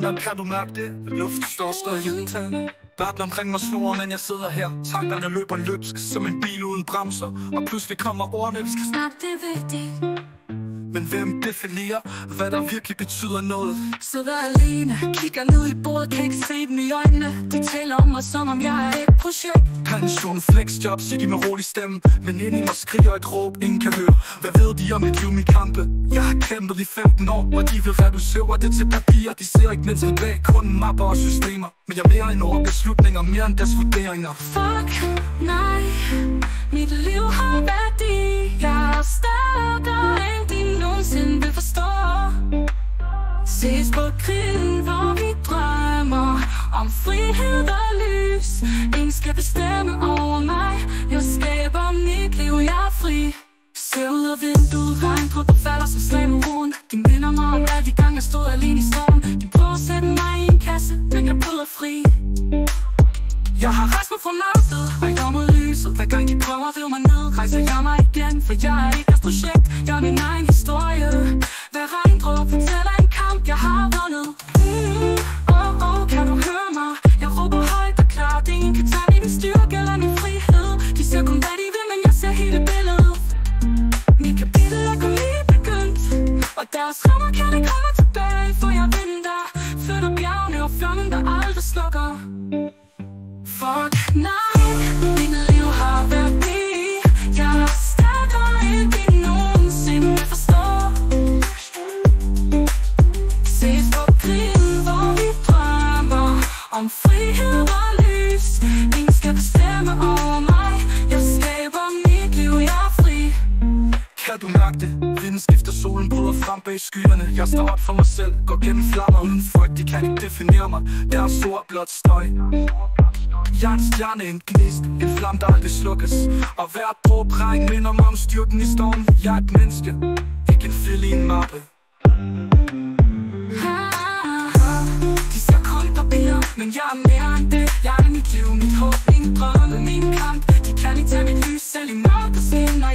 andre, kan du mærke det? Luften står stadig indtaget. Verden omkring mig snor, men jeg sidder her. Tankerne løber løbsk som en bil uden bremser. Og pludselig kommer ordene, vi skal snakke, det er vigtigt. Men hvem definerer, hvad der virkelig betyder noget? Sidder alene, kigger ned i bordet, kan ikke se dem i øjnene. De taler om mig, som om jeg er et projekt. Pension, flexjob, siger de med rolig stemme. Men ind i mig skriger et råb, ingen kan høre. Hvad ved de om mit liv, min kampe? Jeg har kæmpet i 15 år, og de vil reducere det til papir. De ser ikke mennesker bag, kun mapper og systemer. Men jeg er mere end ord, beslutninger, mere end deres vurderinger. Fuck, nej, mit liv har værdi. Jeg er stærkere end de nogensinde vil forstå. Ses på grillen, hvor vi drømmer om frihed og lys. Ingen skal bestemme over mig. Jeg skaber mit liv, jeg er fri. Ser ud af vinduet, regndrøb der falder som slag med roen. De minder mig om alle de gange jeg stod alene i stormen. De prøver at sætte mig i en kasse, men jeg bryder fri. Jeg har rejst mig fra mørket, rækker mod lyset. Hver gang de prøver at rive mig ned, rejser jeg mig igen. For jeg er ikke et projekt, jeg er min egen historie. Hver regndråb fortæller en kamp, jeg har vundet. Kan du høre mig? Jeg råber højt og klart. Ingen kan tage min styrke eller min frihed. De ser kun hvad de vil, men jeg ser hele billedet. Mit kapitel er kun lige begyndt, og deres rammer kan ikke komme tilbage. For jeg venter, flytter bjergene og flammen der aldrig slukker. Fuck, nej, mit liv har værdi. Jeg er stærkere end de nogensinde vil forstå. Ses på grillen, hvor vi drømmer om frihed og lys. Ingen skal bestemme over mig. Jeg skaber mit liv, jeg er fri. Kan du mærke det? Vinden skifter, solen bryder frem bag skyerne. Jeg står op for mig selv, går gennem flammer uden frygt. De kan ikke definere mig, der er sort blot støj. Jeg er en stjerne, en gnist, en flamme der aldrig slukkes. Og hvert dråbe regn minder mig om styrken i stormen. Jeg er et menneske, ikke en fil i en mappe. De ser kun papir, men jeg er mere end det. Jeg er mit liv, mit håb, min drømme, min kamp. De kan ikke tage mit lys selv i mørket, når